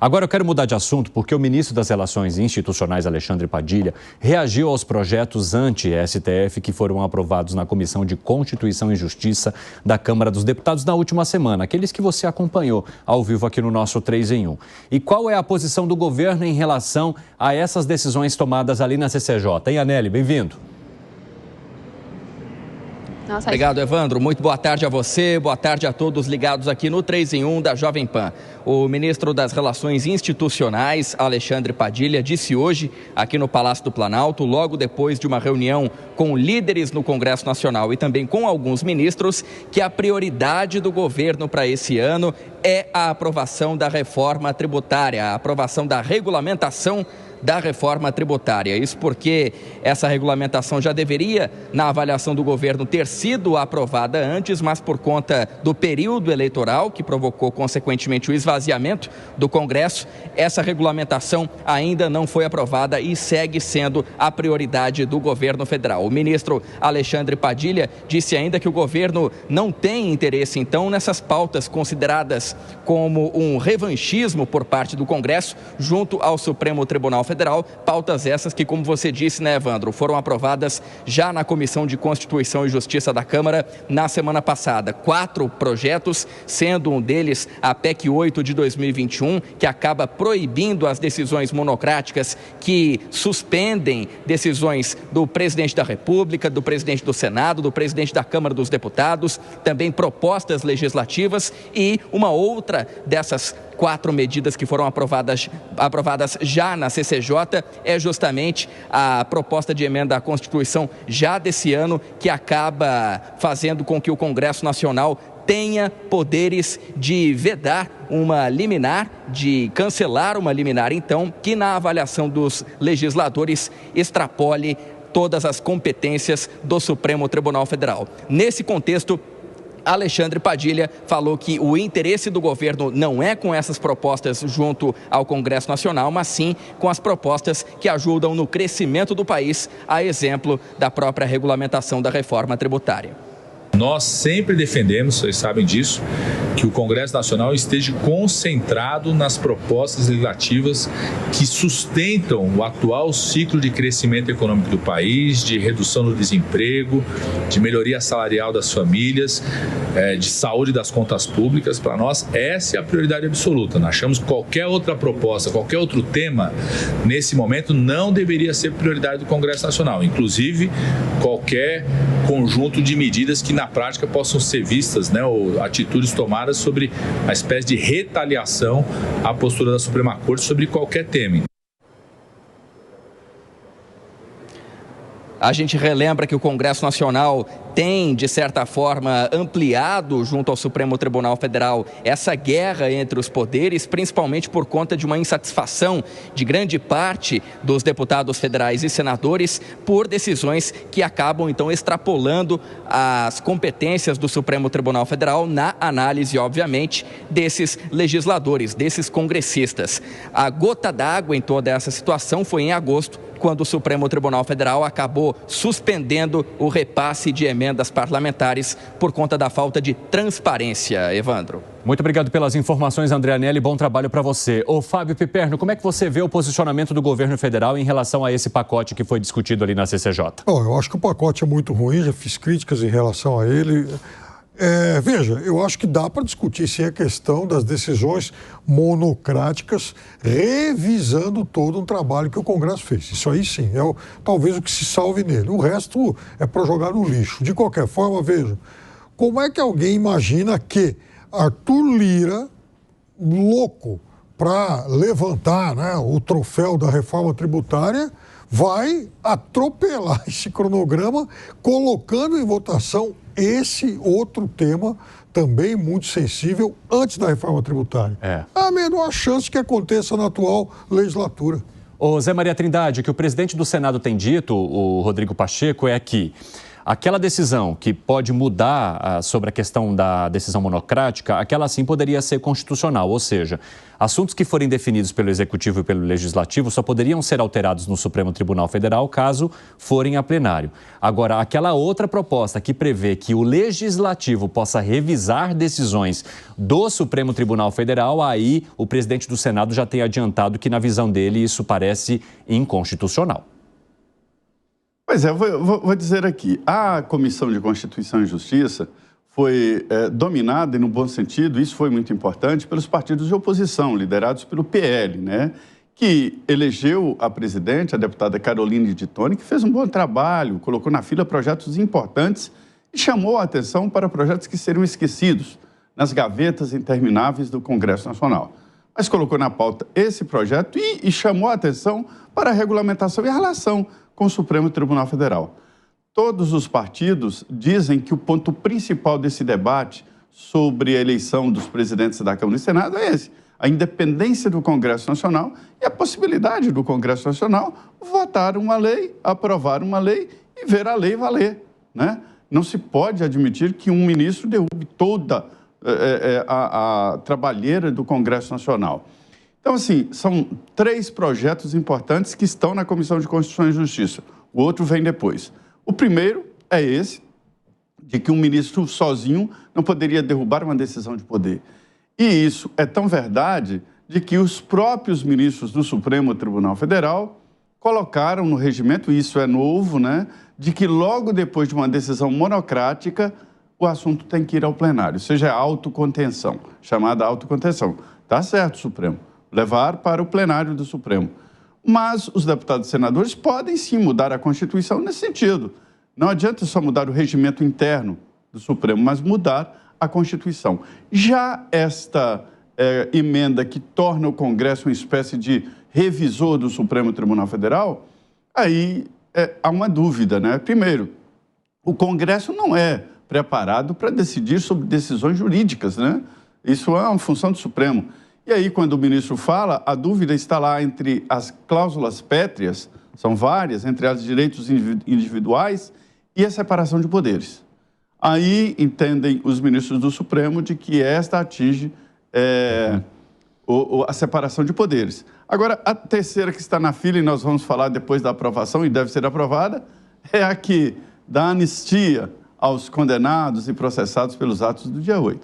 Agora eu quero mudar de assunto porque o ministro das Relações Institucionais, Alexandre Padilha, reagiu aos projetos anti-STF que foram aprovados na Comissão de Constituição e Justiça da Câmara dos Deputados na última semana, aqueles que você acompanhou ao vivo aqui no nosso 3 em 1. E qual é a posição do governo em relação a essas decisões tomadas ali na CCJ? Hein, Anelli? Bem-vindo. Obrigado, Evandro. Muito boa tarde a você, boa tarde a todos ligados aqui no 3 em 1 da Jovem Pan. O ministro das Relações Institucionais, Alexandre Padilha, disse hoje, aqui no Palácio do Planalto, logo depois de uma reunião com líderes no Congresso Nacional e também com alguns ministros, que a prioridade do governo para esse ano é a aprovação da reforma tributária, a aprovação da regulamentação da reforma tributária. Isso porque essa regulamentação já deveria, na avaliação do governo, ter sido aprovada antes, mas por conta do período eleitoral, que provocou, consequentemente, o esvaziamento do Congresso, essa regulamentação ainda não foi aprovada e segue sendo a prioridade do governo federal. O ministro Alexandre Padilha disse ainda que o governo não tem interesse, então, nessas pautas consideradas como um revanchismo por parte do Congresso junto ao Supremo Tribunal Federal, pautas essas que, como você disse, né, Evandro, foram aprovadas já na Comissão de Constituição e Justiça da Câmara na semana passada. 4 projetos, sendo um deles a PEC 8 de 2021, que acaba proibindo as decisões monocráticas que suspendem decisões do presidente da República, do presidente do Senado, do presidente da Câmara dos Deputados, também propostas legislativas, e uma outra dessas 4 medidas que foram aprovadas já na CCJ é justamente a proposta de emenda à Constituição já desse ano, que acaba fazendo com que o Congresso Nacional tenha poderes de vedar uma liminar, de cancelar uma liminar, então, que na avaliação dos legisladores extrapole todas as competências do Supremo Tribunal Federal. Nesse contexto, Alexandre Padilha falou que o interesse do governo não é com essas propostas junto ao Congresso Nacional, mas sim com as propostas que ajudam no crescimento do país, a exemplo da própria regulamentação da reforma tributária. Nós sempre defendemos, vocês sabem disso, que o Congresso Nacional esteja concentrado nas propostas legislativas que sustentam o atual ciclo de crescimento econômico do país, de redução do desemprego, de melhoria salarial das famílias, de saúde das contas públicas. Para nós, essa é a prioridade absoluta. Nós achamos que qualquer outra proposta, qualquer outro tema, nesse momento, não deveria ser prioridade do Congresso Nacional. Inclusive, qualquer conjunto de medidas que na prática possam ser vistas, né, ou atitudes tomadas sobre a espécie de retaliação à postura da Suprema Corte sobre qualquer tema. A gente relembra que o Congresso Nacional tem, de certa forma, ampliado junto ao Supremo Tribunal Federal essa guerra entre os poderes, principalmente por conta de uma insatisfação de grande parte dos deputados federais e senadores por decisões que acabam, então, extrapolando as competências do Supremo Tribunal Federal na análise, obviamente, desses legisladores, desses congressistas. A gota d'água em toda essa situação foi em agosto, quando o Supremo Tribunal Federal acabou suspendendo o repasse de emendas parlamentares por conta da falta de transparência. Evandro. Muito obrigado pelas informações, André Anelli. Bom trabalho para você. Ô, Fábio Piperno, como é que você vê o posicionamento do governo federal em relação a esse pacote que foi discutido ali na CCJ? Eu acho que o pacote é muito ruim, já fiz críticas em relação a ele. Veja, eu acho que dá para discutir sim a questão das decisões monocráticas, revisando todo um trabalho que o Congresso fez. Isso aí sim, talvez o que se salve nele. O resto é para jogar no lixo. De qualquer forma, veja, como é que alguém imagina que Arthur Lira, louco para levantar, né, o troféu da reforma tributária, vai atropelar esse cronograma, colocando em votação esse outro tema também muito sensível antes da reforma tributária. Há a menor chance que aconteça na atual legislatura. Ô Zé Maria Trindade, o que o presidente do Senado tem dito, o Rodrigo Pacheco, é que aquela decisão que pode mudar sobre a questão da decisão monocrática, aquela sim poderia ser constitucional, ou seja, assuntos que forem definidos pelo Executivo e pelo Legislativo só poderiam ser alterados no Supremo Tribunal Federal caso forem a plenário. Agora, aquela outra proposta que prevê que o Legislativo possa revisar decisões do Supremo Tribunal Federal, aí o presidente do Senado já tem adiantado que, na visão dele, isso parece inconstitucional. Pois é, vou dizer aqui, a Comissão de Constituição e Justiça foi dominada, e no bom sentido, isso foi muito importante, pelos partidos de oposição, liderados pelo PL, né? Que elegeu a presidente, a deputada Caroline de Toni, que fez um bom trabalho, colocou na fila projetos importantes e chamou a atenção para projetos que seriam esquecidos nas gavetas intermináveis do Congresso Nacional. Mas colocou na pauta esse projeto e chamou a atenção para a regulamentação e a relação com o Supremo Tribunal Federal. Todos os partidos dizem que o ponto principal desse debate sobre a eleição dos presidentes da Câmara e do Senado é esse: a independência do Congresso Nacional e a possibilidade do Congresso Nacional votar uma lei, aprovar uma lei e ver a lei valer, né? Não se pode admitir que um ministro derrube toda a trabalheira do Congresso Nacional. Então, assim, são 3 projetos importantes que estão na Comissão de Constituição e Justiça. O outro vem depois. O primeiro é esse, de que um ministro sozinho não poderia derrubar uma decisão de poder. E isso é tão verdade de que os próprios ministros do Supremo Tribunal Federal colocaram no regimento, e isso é novo, né, de que logo depois de uma decisão monocrática, o assunto tem que ir ao plenário, ou seja, a autocontenção, chamada autocontenção. Está certo, Supremo, levar para o plenário do Supremo. Mas os deputados e senadores podem sim mudar a Constituição nesse sentido. Não adianta só mudar o regimento interno do Supremo, mas mudar a Constituição. Já esta emenda que torna o Congresso uma espécie de revisor do Supremo Tribunal Federal, aí há uma dúvida, né? Primeiro, o Congresso não é preparado para decidir sobre decisões jurídicas, né? Isso é uma função do Supremo. E aí, quando o ministro fala, a dúvida está lá entre as cláusulas pétreas, são várias, entre os direitos individuais e a separação de poderes. Aí entendem os ministros do Supremo de que esta atinge a separação de poderes. Agora, a terceira que está na fila, e nós vamos falar depois da aprovação, e deve ser aprovada, é a que dá anistia aos condenados e processados pelos atos do dia 8.